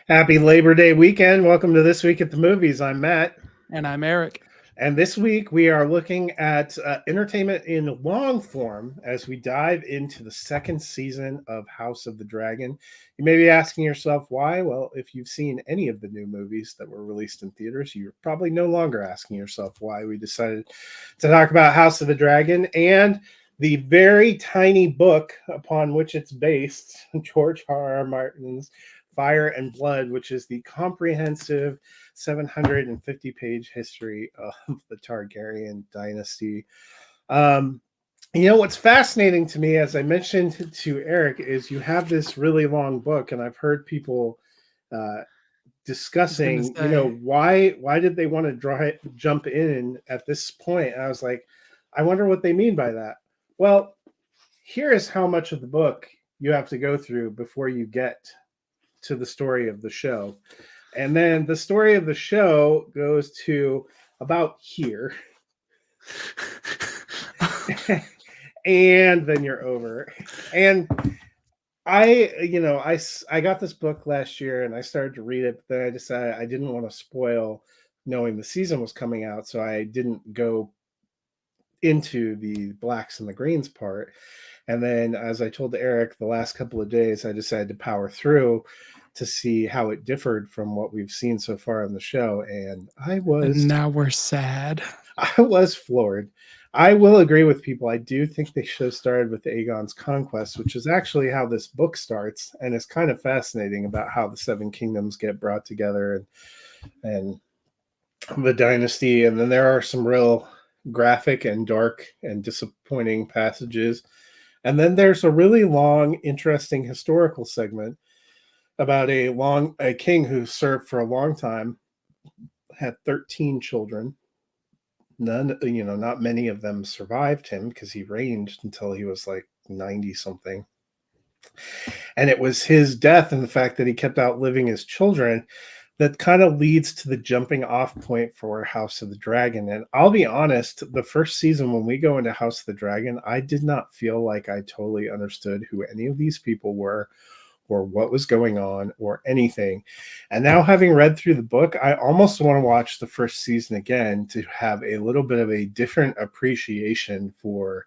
Happy Labor Day weekend. Welcome to This Week at the Movies. I'm Matt. And I'm Eric. And this week we are looking at entertainment in long form as we dive into the second season of House of the Dragon. You may be asking yourself why. Well, if you've seen any of the new movies that were released in theaters, you're probably no longer asking yourself why we decided to talk about House of the Dragon and the very tiny book upon which it's based, George R.R. Martin's Fire and Blood, which is the comprehensive 750-page history of the Targaryen dynasty. What's fascinating to me, as I mentioned to Eric, is you have this really long book, and I've heard people discussing, why did they want to jump in at this point? And I was like, I wonder what they mean by that. Well, here is how much of the book you have to go through before you get to the story of the show. And then the story of the show goes to about here. And then you're over. And I got this book last year and I started to read it, but then I decided I didn't want to spoil knowing the season was coming out, so I didn't go into the blacks and the greens part. And then, as I told Eric, the last couple of days, I decided to power through to see how it differed from what we've seen so far on the show. And now we're sad. I was floored. I will agree with people. I do think the show started with Aegon's conquest, which is actually how this book starts. And it's kind of fascinating about how the Seven Kingdoms get brought together and the dynasty. And then there are some real graphic and dark and disappointing passages. And then there's a really long, interesting historical segment about a king who served for a long time, had 13 children. None, not many of them survived him because he reigned until he was like 90 something. And it was his death and the fact that he kept outliving his children that kind of leads to the jumping off point for House of the Dragon. And I'll be honest, the first season, when we go into House of the Dragon, I did not feel like I totally understood who any of these people were or what was going on or anything. And now, having read through the book, I almost want to watch the first season again to have a little bit of a different appreciation for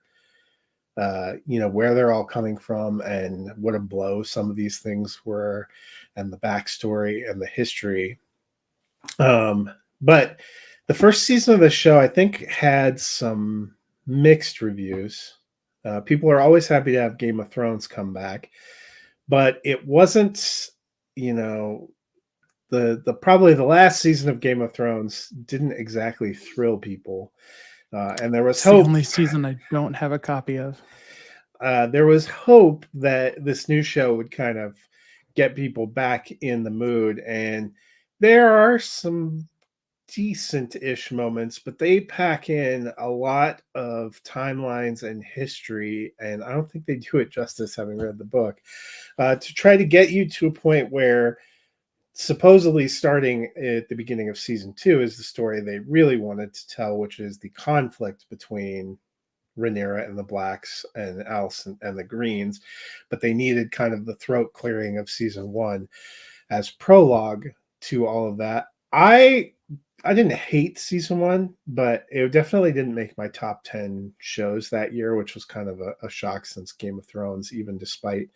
where they're all coming from and what a blow some of these things were and the backstory and the history. But the first season of the show, I think, had some mixed reviews. People are always happy to have Game of Thrones come back, but it wasn't, the probably the last season of Game of Thrones didn't exactly thrill people. And there was hope. The only season I don't have a copy of. There was hope that this new show would kind of get people back in the mood. And there are some decent-ish moments, but they pack in a lot of timelines and history, and I don't think they do it justice, having read the book, to try to get you to a point where supposedly starting at the beginning of season 2 is the story they really wanted to tell, which is the conflict between Rhaenyra and the Blacks and Alicent and the Greens, but they needed kind of the throat clearing of season 1 as prologue to all of that. I didn't hate season 1, but it definitely didn't make my top 10 shows that year, which was kind of a shock since Game of Thrones, even despite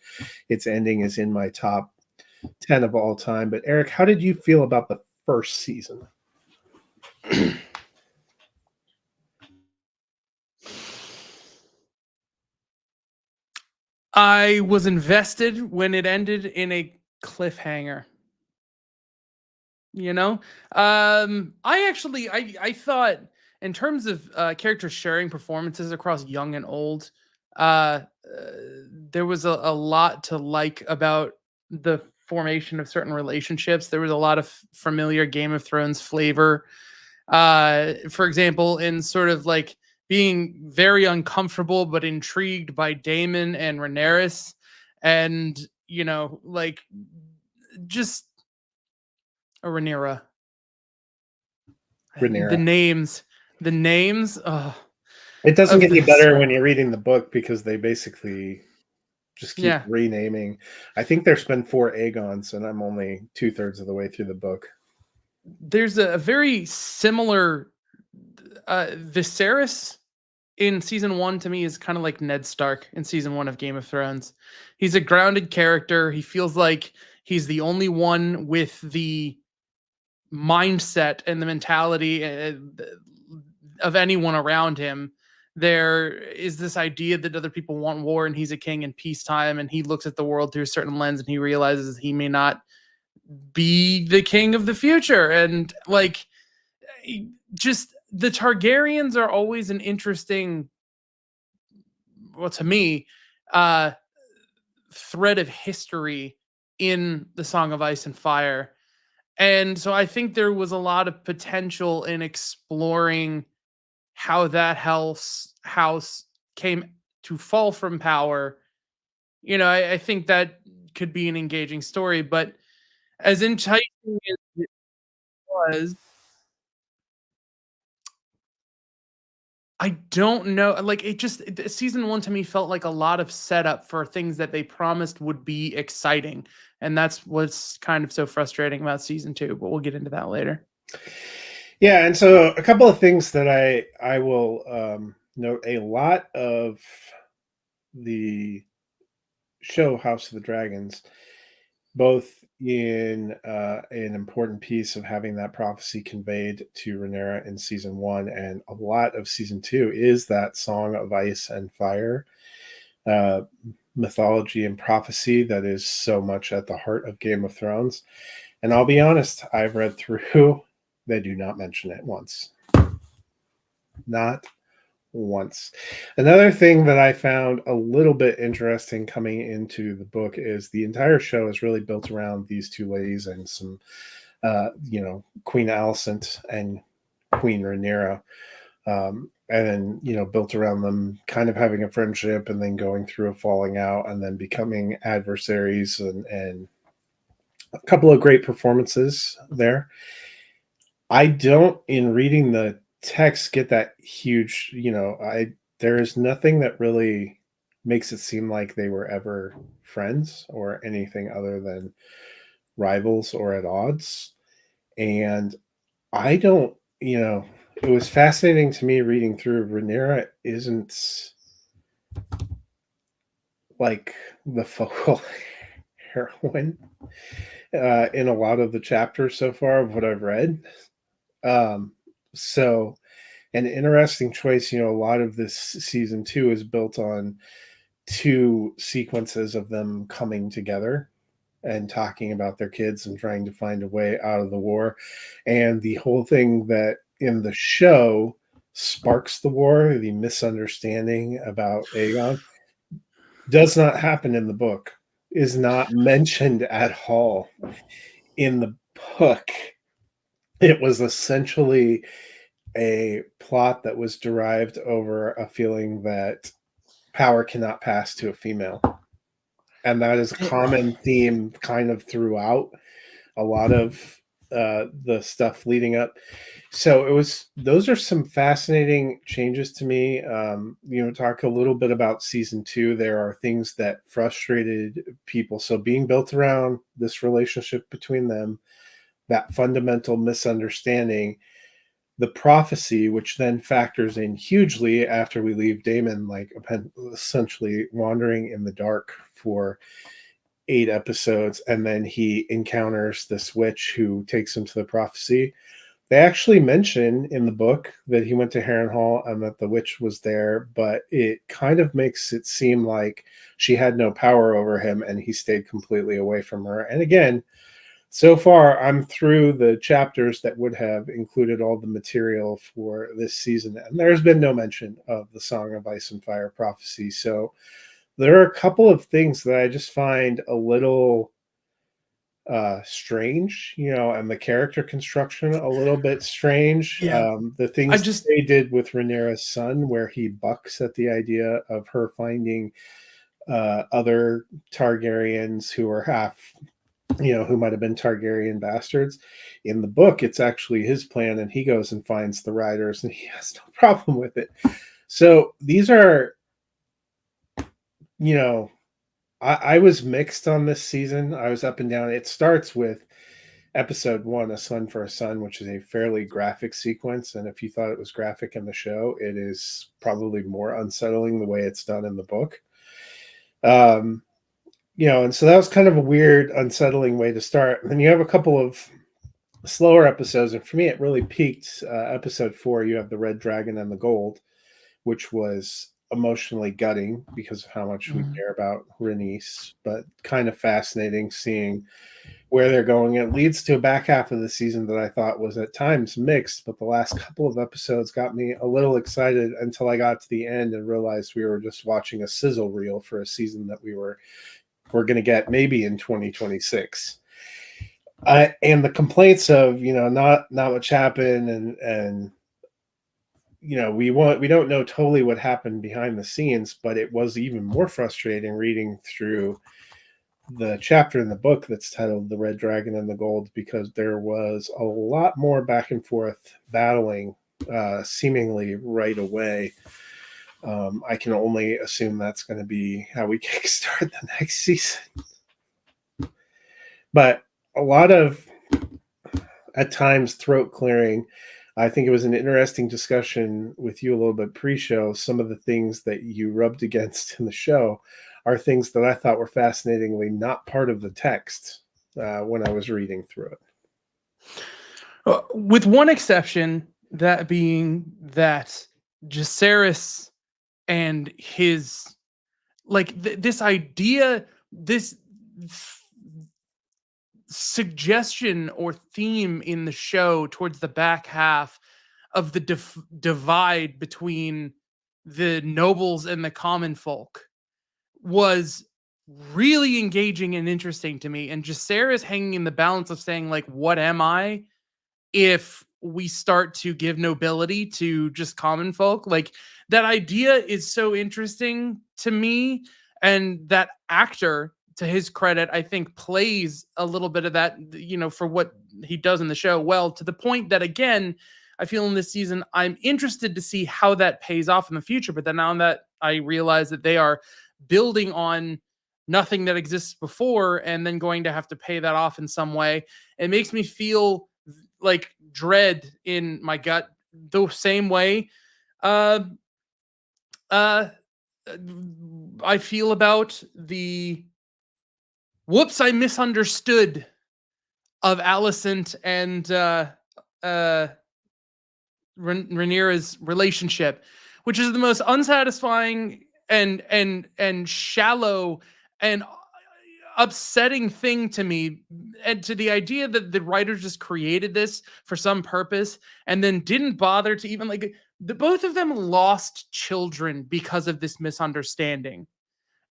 its ending, is in my top 10 of all time. But Eric, how did you feel about the first season? I was invested when it ended in a cliffhanger. I thought, in terms of characters sharing performances across young and old, there was a lot to like about the formation of certain relationships. There was a lot of familiar Game of Thrones flavor. For example, in sort of like being very uncomfortable but intrigued by Daemon and Rhaenyra, and just Rhaenyra. Rhaenyra. The names. Oh, it doesn't get any better when you're reading the book because they basically just keep Yeah. renaming. I think there's been 4 Aegons, and I'm only 2/3 of the way through the book. There's a very similar Viserys in season 1 to me is kind of like Ned Stark in season 1 of Game of Thrones. He's a grounded character. He feels like he's the only one with the mindset and the mentality of anyone around him. There is this idea that other people want war and he's a king in peacetime, and he looks at the world through a certain lens and he realizes he may not be the king of the future. And like, just the Targaryens are always an interesting, well, to me, uh thread of history in the Song of Ice and Fire. And so I think there was a lot of potential in exploring how that house came to fall from power. I think that could be an engaging story, but as enticing as it was, I don't know. Like, season 1 to me felt like a lot of setup for things that they promised would be exciting. And that's what's kind of so frustrating about season 2, but we'll get into that later. Yeah, and so a couple of things that I will note: a lot of the show House of the Dragons, both in an important piece of having that prophecy conveyed to Rhaenyra in season 1, and a lot of season 2 is that Song of Ice and Fire uh, mythology and prophecy that is so much at the heart of Game of Thrones. And I'll be honest, I've read through, they do not mention it once. Not once. Another thing that I found a little bit interesting coming into the book is the entire show is really built around these two ladies and some, Queen Alicent and Queen Rhaenyra. And then, built around them kind of having a friendship and then going through a falling out and then becoming adversaries, and a couple of great performances there. I don't, in reading the text, get that huge, there is nothing that really makes it seem like they were ever friends or anything other than rivals or at odds. And I don't, it was fascinating to me reading through. Rhaenyra isn't like the focal heroine in a lot of the chapters so far of what I've read. So an interesting choice. A lot of this season 2 is built on 2 sequences of them coming together and talking about their kids and trying to find a way out of the war. And the whole thing that in the show sparks the war, the misunderstanding about Aegon, does not happen in the book, is not mentioned at all in the book. It was essentially a plot that was derived over a feeling that power cannot pass to a female. And that is a common theme kind of throughout a lot of the stuff leading up. So those are some fascinating changes to me. Talk a little bit about season 2. There are things that frustrated people. So being built around this relationship between them, that fundamental misunderstanding, the prophecy, which then factors in hugely after we leave Daemon, like essentially wandering in the dark for 8 episodes, and then he encounters this witch who takes him to the prophecy. They actually mention in the book that he went to Harrenhal and that the witch was there, but it kind of makes it seem like she had no power over him and he stayed completely away from her. And again, so far, I'm through the chapters that would have included all the material for this season, and there's been no mention of the Song of Ice and Fire prophecy. So there are a couple of things that I just find a little strange, and the character construction a little bit strange. Yeah. The things they did with Rhaenyra's son, where he bucks at the idea of her finding other Targaryens who are half, who might have been Targaryen bastards. In the book, it's actually his plan, and he goes and finds the riders, and he has no problem with it. So these are, I was mixed on this season. I was up and down. It starts with episode 1, A Son for a Son, which is a fairly graphic sequence. And if you thought it was graphic in the show, it is probably more unsettling the way it's done in the book. And so that was kind of a weird, unsettling way to start. And then you have a couple of slower episodes. And for me, it really peaked. Episode 4, you have the Red Dragon and the Gold, which was emotionally gutting because of how much we care about Rhaenys, but kind of fascinating seeing where they're going. It leads to a back half of the season that I thought was at times mixed, but the last couple of episodes got me a little excited until I got to the end and realized we were just watching a sizzle reel for a season that we're going to get maybe in 2026. And the complaints of not much happened and we don't know totally what happened behind the scenes, but it was even more frustrating reading through the chapter in the book that's titled The Red Dragon and the Gold, because there was a lot more back and forth battling seemingly right away. I can only assume that's going to be how we kickstart the next season. But a lot of, at times, throat clearing. I think it was an interesting discussion with you a little bit pre-show. Some of the things that you rubbed against in the show are things that I thought were fascinatingly not part of the text when I was reading through it. With one exception, that being that Jacaerys and his, this idea, this suggestion or theme in the show towards the back half of the divide between the nobles and the common folk was really engaging and interesting to me. And Jacaerys hanging in the balance of saying, like, what am I if we start to give nobility to just common folk? Like, that idea is so interesting to me. And that actor, to his credit, I think plays a little bit of that, for what he does in the show well, to the point that, again, I feel in this season, I'm interested to see how that pays off in the future. But then now that I realize that they are building on nothing that exists before and then going to have to pay that off in some way, it makes me feel like dread in my gut the same way I feel about the whoops I misunderstood of Alicent and Rhaenyra's relationship, which is the most unsatisfying and shallow and upsetting thing to me, and to the idea that the writers just created this for some purpose and then didn't bother to even, both of them lost children because of this misunderstanding.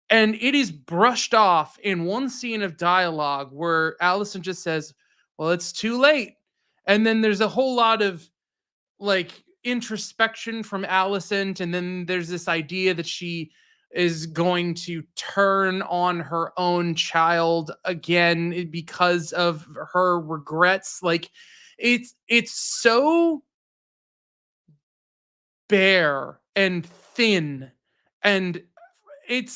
And it is brushed off in one scene of dialogue where Alicent just says, well, it's too late. And then there's a whole lot of introspection from Alicent, and then there's this idea that she is going to turn on her own child again because of her regrets. It's so bare and thin, and it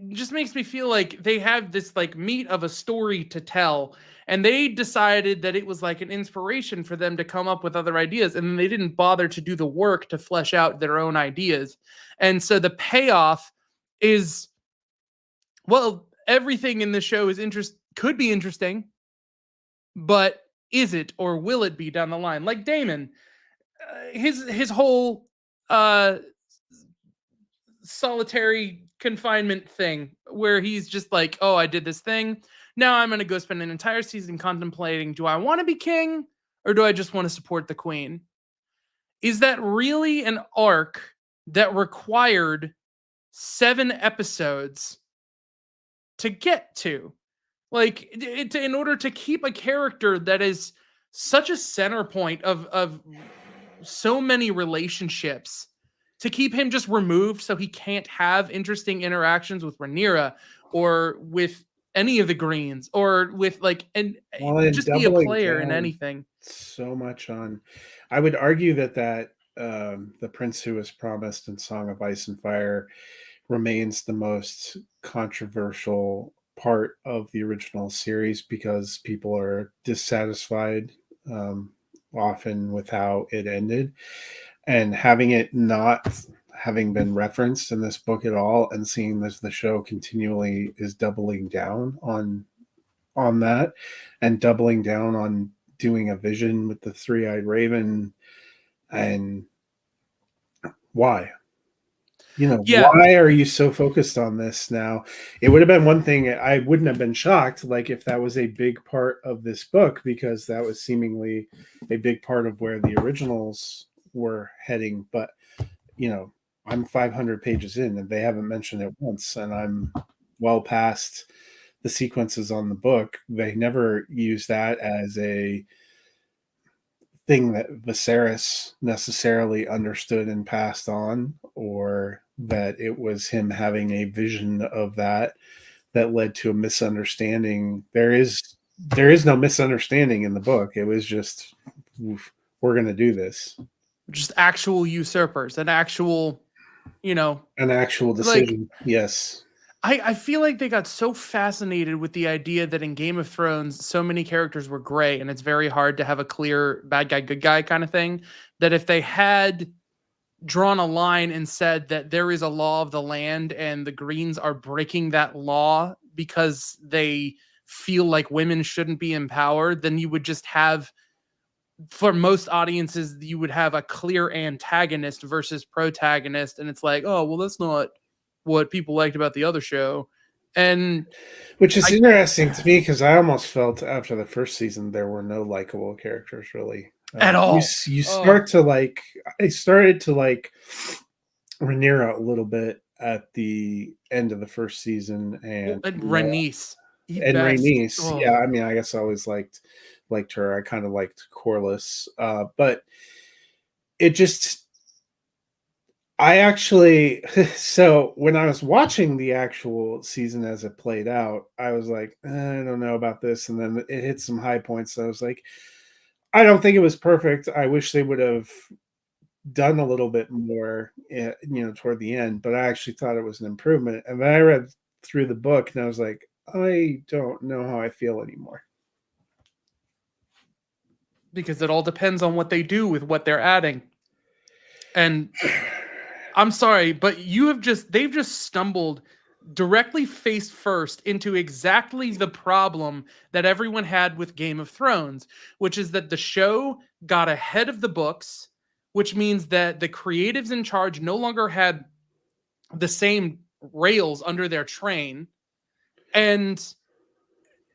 just makes me feel like they have this meat of a story to tell, and they decided that it was like an inspiration for them to come up with other ideas, and then they didn't bother to do the work to flesh out their own ideas. And so the payoff is, well, everything in the show is could be interesting, but is it, or will it be down the line? Like Daemon, his whole solitary confinement thing where he's just like, oh, I did this thing, now I'm going to go spend an entire season contemplating, do I want to be king or do I just want to support the queen? Is that really an arc that required 7 episodes to get to? In order to keep a character that is such a center point of so many relationships, to keep him just removed so he can't have interesting interactions with Rhaenyra or with any of the Greens or with just be a player in anything. So much on, I would argue that the prince who was promised in Song of Ice and Fire remains the most controversial part of the original series because people are dissatisfied um, often with how it ended. And having it not having been referenced in this book at all and seeing this the show continually is doubling down on that and doubling down on doing a vision with the three-eyed raven. And why? Yeah. Why are you so focused on this now? It would have been one thing. I wouldn't have been shocked, like if that was a big part of this book, because that was seemingly a big part of where the originals were heading. But I'm 500 pages in and they haven't mentioned it once, and I'm well past the sequences on the book. They never use that as a thing that Viserys necessarily understood and passed on, or that it was him having a vision of that led to a misunderstanding. There is no misunderstanding in the book. It was just, we're going to do this. Just actual usurpers, an actual, An actual like, decision. Yes. I feel like they got so fascinated with the idea that in Game of Thrones, so many characters were gray and it's very hard to have a clear bad guy, good guy kind of thing. That if they had drawn a line and said that there is a law of the land and the Greens are breaking that law because they feel like women shouldn't be empowered, then you would just have, for most audiences, you would have a clear antagonist versus protagonist. And it's like, oh, well, that's not what people liked about the other show. And which is interesting to me because I almost felt after the first season there were no likable characters really at all. You start to like. I started to like Rhaenyra a little bit at the end of the first season, and Rhaenys. Rhaenys. Oh. Yeah, I mean, I guess I always liked her. I kind of liked Corlys, but it just. I actually, so when I was watching the actual season as it played out, I was like, I don't know about this. And then it hit some high points. So I was like, I don't think it was perfect. I wish they would have done a little bit more, toward the end, but I actually thought it was an improvement. And then I read through the book and I was like, I don't know how I feel anymore. Because it all depends on what they do with what they're adding. And I'm sorry, but they've just stumbled directly face first into exactly the problem that everyone had with Game of Thrones, which is that the show got ahead of the books, which means that the creatives in charge no longer had the same rails under their train. And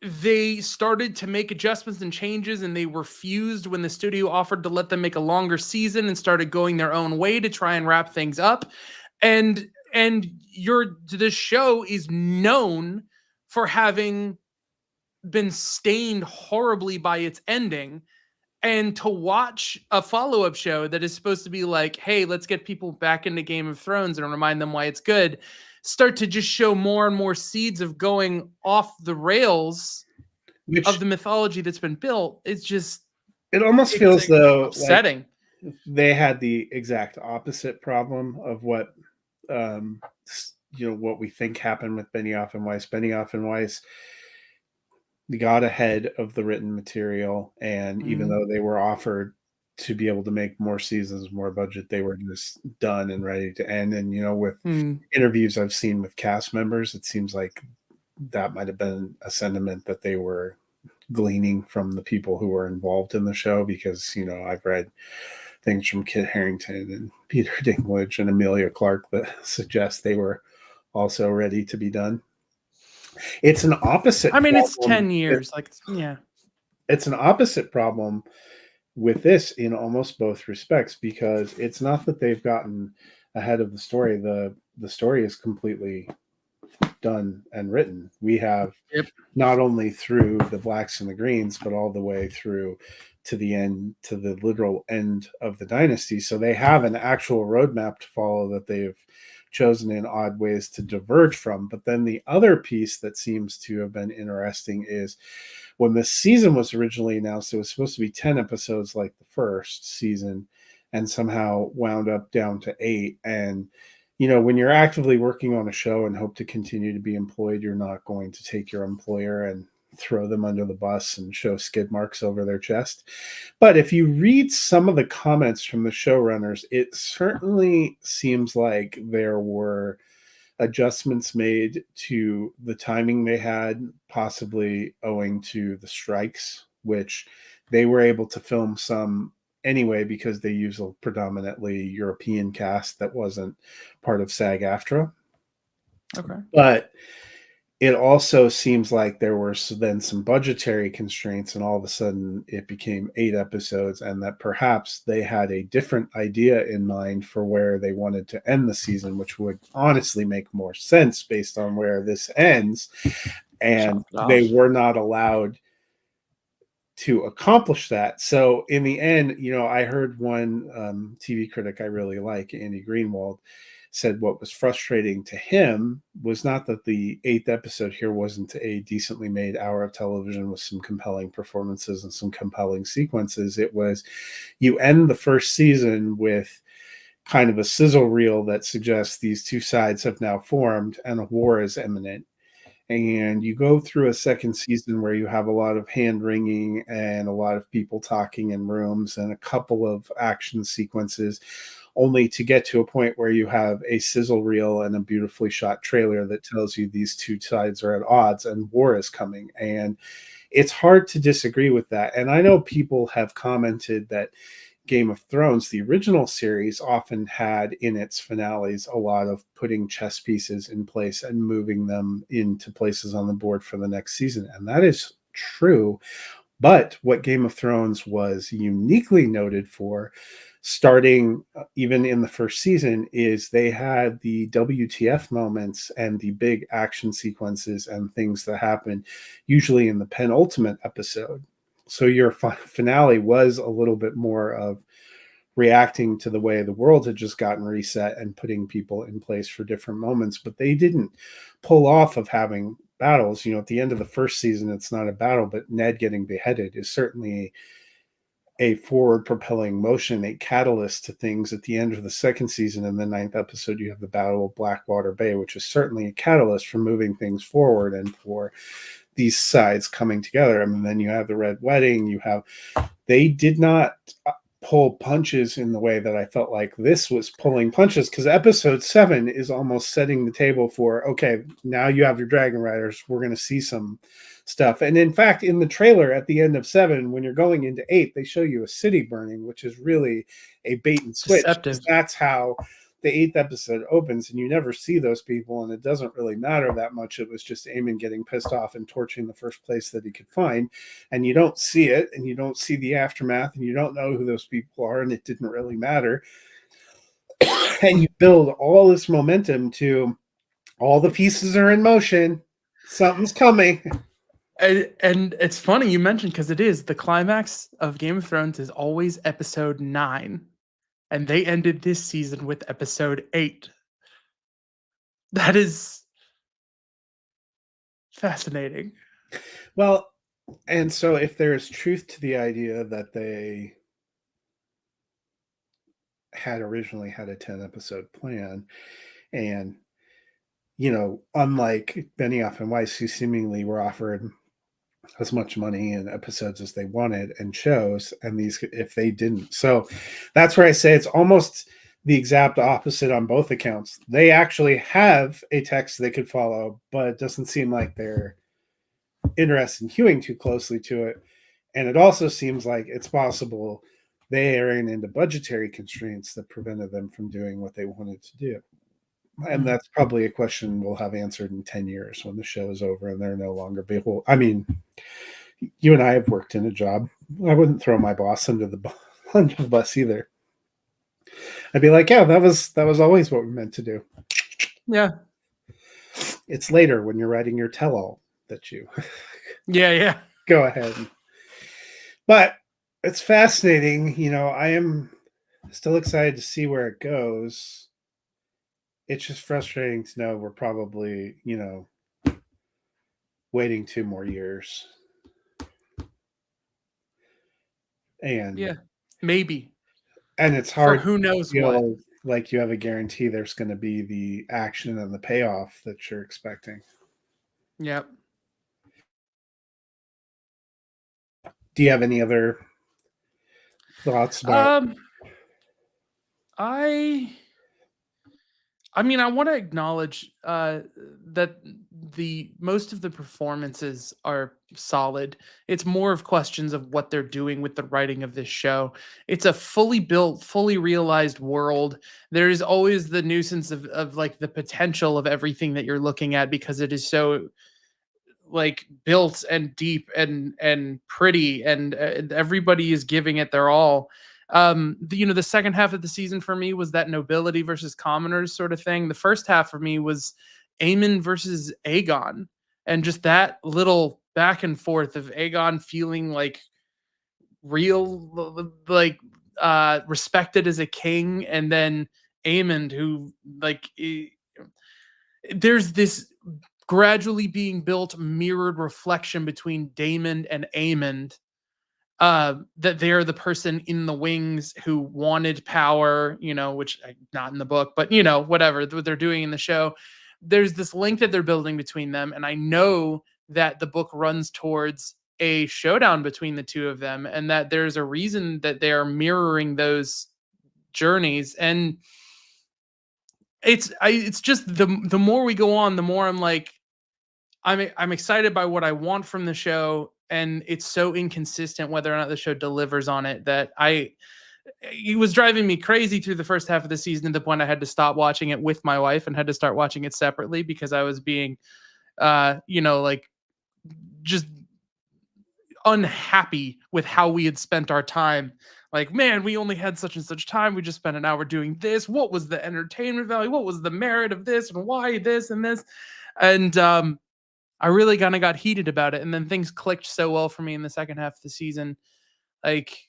they started to make adjustments and changes, and they refused when the studio offered to let them make a longer season and started going their own way to try and wrap things up. And this show is known for having been stained horribly by its ending. And to watch a follow-up show that is supposed to be like, hey, let's get people back into Game of Thrones and remind them why it's good, start to just show more and more seeds of going off the rails of the mythology that's been built. It's just, it almost feels though upsetting. Like they had the exact opposite problem of what what we think happened with Benioff and Weiss. Benioff and Weiss got ahead of the written material, and even though they were offered to be able to make more seasons, more budget, they were just done and ready to end. And with interviews I've seen with cast members, it seems like that might have been a sentiment that they were gleaning from the people who were involved in the show, because I've read things from Kit Harington and Peter Dinklage and Emilia Clarke that suggest they were also ready to be done. It's an opposite. I mean, it's 10 years. It's an opposite problem with this in almost both respects, because it's not that they've gotten ahead of the story. The story is completely done and written. We have not only through the Blacks and the Greens, but all the way through to the end, to the literal end of the dynasty. So they have an actual roadmap to follow that they've chosen in odd ways to diverge from. But then the other piece that seems to have been interesting is when the season was originally announced, it was supposed to be 10 episodes like the first season, and somehow wound up down to 8. And when you're actively working on a show and hope to continue to be employed, you're not going to take your employer and throw them under the bus and show skid marks over their chest. But if you read some of the comments from the showrunners, it certainly seems like there were adjustments made to the timing they had, possibly owing to the strikes, which they were able to film some anyway because they use a predominantly European cast that wasn't part of SAG-AFTRA. Okay. But it also seems like there were then some budgetary constraints, and all of a sudden it became 8 episodes, and that perhaps they had a different idea in mind for where they wanted to end the season, which would honestly make more sense based on where this ends. And they were not allowed to accomplish that. So in the end, I heard one TV critic I really like, Andy Greenwald, said what was frustrating to him was not that the 8th episode here wasn't a decently made hour of television with some compelling performances and some compelling sequences. It was, you end the first season with kind of a sizzle reel that suggests these two sides have now formed and a war is imminent. And you go through a second season where you have a lot of hand wringing and a lot of people talking in rooms and a couple of action sequences, only to get to a point where you have a sizzle reel and a beautifully shot trailer that tells you these two sides are at odds and war is coming. And it's hard to disagree with that. And I know people have commented that Game of Thrones, the original series, often had in its finales a lot of putting chess pieces in place and moving them into places on the board for the next season. And that is true. But what Game of Thrones was uniquely noted for, starting even in the first season, is they had the WTF moments and the big action sequences and things that happen usually in the penultimate episode. So your finale was a little bit more of reacting to the way the world had just gotten reset and putting people in place for different moments, but they didn't pull off of having battles. At the end of the first season, it's not a battle, but Ned getting beheaded is certainly a forward propelling motion, a catalyst to things. At the end of the second season, in the 9th episode, you have the Battle of Blackwater Bay, which is certainly a catalyst for moving things forward and for these sides coming together. And then you have the Red Wedding. They did not pull punches in the way that I felt like this was pulling punches, because episode 7 is almost setting the table for, okay, now you have your Dragon Riders, we're going to see some stuff. And in fact, in the trailer at the end of 7, when you're going into 8, they show you a city burning, which is really a bait and switch. That's how the 8th episode opens, and you never see those people, and it doesn't really matter that much. It was just Aemon getting pissed off and torching the first place that he could find, and you don't see it, and you don't see the aftermath, and you don't know who those people are, and it didn't really matter. And you build all this momentum to all the pieces are in motion, something's coming. And it's funny you mentioned, because it is the climax of Game of Thrones is always episode 9. And they ended this season with episode 8. That is fascinating. Well, and so if there is truth to the idea that they had originally had a 10-episode plan, and unlike Benioff and Weiss, who seemingly were offered as much money in episodes as they wanted and shows, and these, if they didn't. So that's where I say it's almost the exact opposite on both accounts. They actually have a text they could follow, but it doesn't seem like they're interested in hewing too closely to it. And it also seems like it's possible they ran into budgetary constraints that prevented them from doing what they wanted to do. And that's probably a question we'll have answered in 10 years when the show is over and they're no longer able. I mean, you and I have worked in a job. I wouldn't throw my boss under the bus either. I'd be like, yeah, that was always what we meant to do. Yeah. It's later when you're writing your tell-all that you yeah go ahead. But it's fascinating. I am still excited to see where it goes. It's just frustrating to know we're probably, waiting 2 more years. And yeah, maybe. And it's hard. For who knows what. like you have a guarantee there's going to be the action and the payoff that you're expecting. Yep. Do you have any other thoughts about? I mean, I want to acknowledge that the most of the performances are solid. It's more of questions of what they're doing with the writing of this show. It's a fully built, fully realized world. There's always the nuisance of like the potential of everything that you're looking at because it is so like built and deep and pretty and everybody is giving it their all. The second half of the season for me was that nobility versus commoners sort of thing. The first half for me was Aemon versus Aegon, and just that little back and forth of Aegon feeling like real, like respected as a king, and then Aemon who like there's this gradually being built mirrored reflection between Damon and Aemond, that they're the person in the wings who wanted power, which not in the book, but whatever what they're doing in the show. There's this link that they're building between them, and I know that the book runs towards a showdown between the two of them, and that there's a reason that they are mirroring those journeys. And it's just the more we go on, the more I'm like, I'm excited by what I want from the show, and it's so inconsistent whether or not the show delivers on it that it was driving me crazy through the first half of the season to the point I had to stop watching it with my wife and had to start watching it separately because I was being like just unhappy with how we had spent our time. Like, man, we only had such and such time. We just spent an hour doing this. What was the entertainment value? What was the merit of this and why this and this? And I really kind of got heated about it, and then things clicked so well for me in the second half of the season. Like,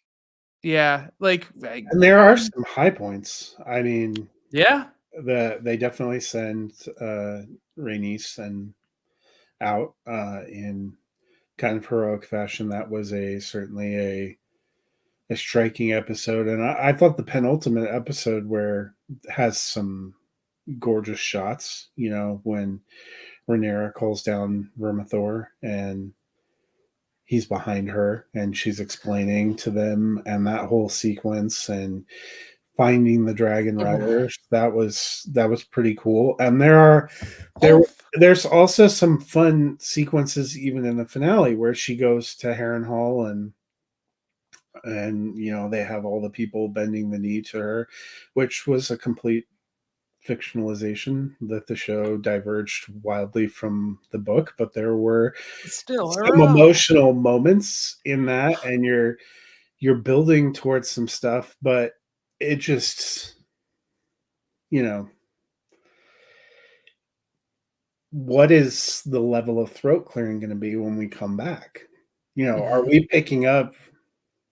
yeah, And there are some high points. I mean, yeah, they definitely send Rhaenys and out in kind of heroic fashion. That was certainly a striking episode, and I thought the penultimate episode where has some gorgeous shots. When Rhaenyra calls down Vermithor and he's behind her and she's explaining to them, and that whole sequence and finding the dragon riders, that was pretty cool. And there's also some fun sequences even in the finale where she goes to Harrenhal and they have all the people bending the knee to her, which was a complete fictionalization that the show diverged wildly from the book, but there were still some emotional moments in that, and you're building towards some stuff, but it just what is the level of throat clearing going to be when we come back? Are we picking up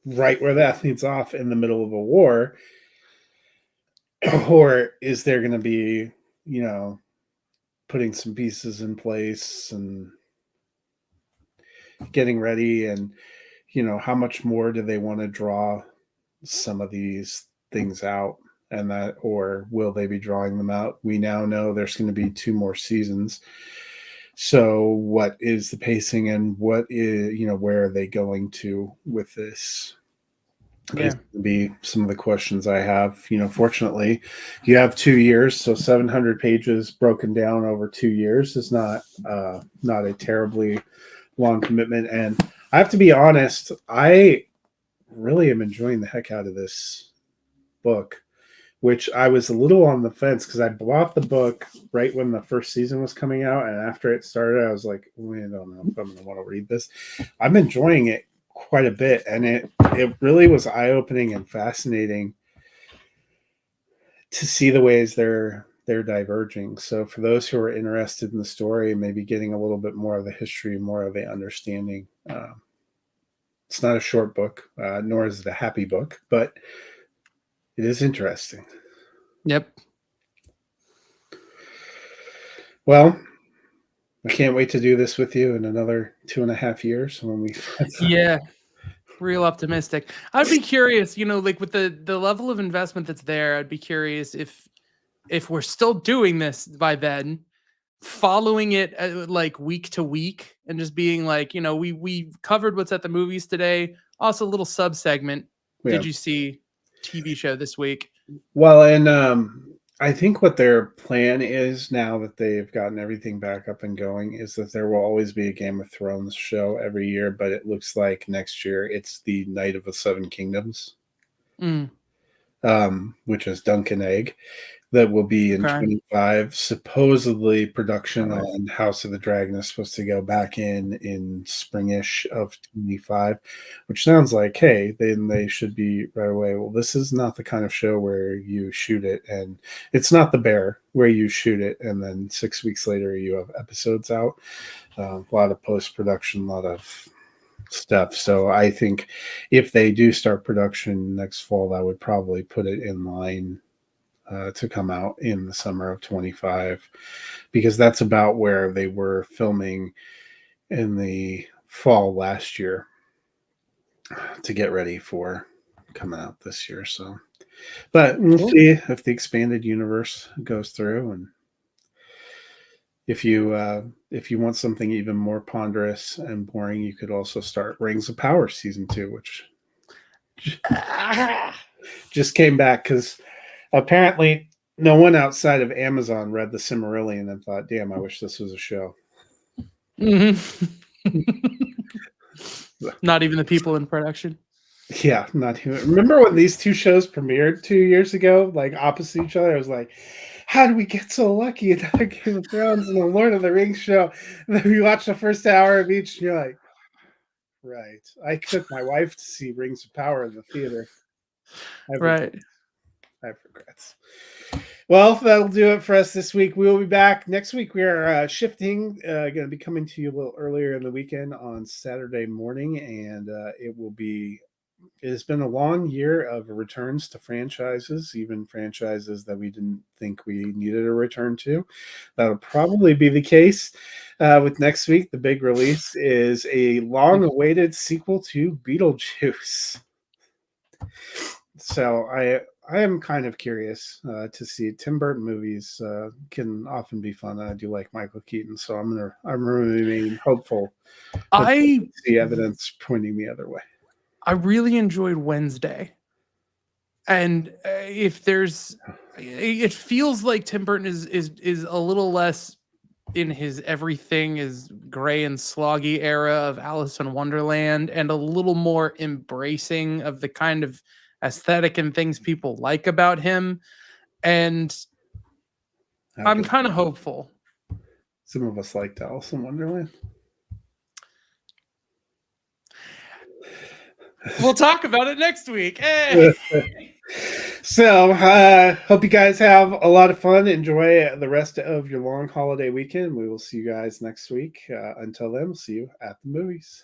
right where that leads off in the middle of a war, or is there going to be putting some pieces in place and getting ready, and how much more do they want to draw some of these things out, and that, or will they be drawing them out? We now know there's going to be 2 more seasons, so what is the pacing, and what is where are they going to with this? Is going to be some of the questions I have. Fortunately, you have 2 years, so 700 pages broken down over 2 years is not a terribly long commitment. And I have to be honest, I really am enjoying the heck out of this book, which I was a little on the fence because I bought the book right when the first season was coming out, and after it started, I was like, I don't know if I'm going to want to read this. I'm enjoying it quite a bit, and it really was eye-opening and fascinating to see the ways they're diverging. So for those who are interested in the story, maybe getting a little bit more of the history, more of the understanding, it's not a short book, nor is it a happy book, but it is interesting. Yep. Well, I can't wait to do this with you in another 2.5 years when we Real optimistic. I'd be curious, like with the level of investment that's there, I'd be curious if we're still doing this by then, following it like week to week and just being like, we covered what's at the movies today. Also, a little sub segment. Yeah. Did you see TV show this week? Well, and I think what their plan is now that they've gotten everything back up and going is that there will always be a Game of Thrones show every year, but it looks like next year it's the Night of the Seven Kingdoms, which is Dunk and Egg. That will be in 25. Supposedly, production on House of the Dragon is supposed to go back in springish of 25, which sounds like, hey, then they should be right away. Well, this is not the kind of show where you shoot it, and it's not The Bear where you shoot it, and then 6 weeks later you have episodes out. A lot of post-production, a lot of stuff. So I think if they do start production next fall, that would probably put it in line to come out in the summer of 25, because that's about where they were filming in the fall last year to get ready for coming out this year. So, but we'll see if the expanded universe goes through, and if you want something even more ponderous and boring, you could also start Rings of Power season 2, which just came back because apparently no one outside of Amazon read the Silmarillion and thought, damn, I wish this was a show. Not even the people in production. Yeah, not even. Remember when these two shows premiered 2 years ago, like opposite each other? I was like, how do we get so lucky in the Game of Thrones and the Lord of the Rings show? And then we watch the first hour of each, and you're like, right. I took my wife to see Rings of Power in the theater. Right. I have regrets. Well, that'll do it for us this week. We will be back next week. We are shifting, going to be coming to you a little earlier in the weekend on Saturday morning, and it has been a long year of returns to franchises, even franchises that we didn't think we needed a return to. That'll probably be the case with next week. The big release is a long-awaited sequel to Beetlejuice. So I am kind of curious to see. Tim Burton movies can often be fun. I do like Michael Keaton, so I'm remaining hopeful. I see evidence pointing the other way. I really enjoyed Wednesday, and it feels like Tim Burton is a little less in his everything is gray and sloggy era of Alice in Wonderland, and a little more embracing of the kind of aesthetic and things people like about him. And I'm kind of hopeful. Some of us liked Alice in Wonderland. We'll talk about it next week. Hey. So, hope you guys have a lot of fun. Enjoy the rest of your long holiday weekend. We will see you guys next week. Until then, we'll see you at the movies.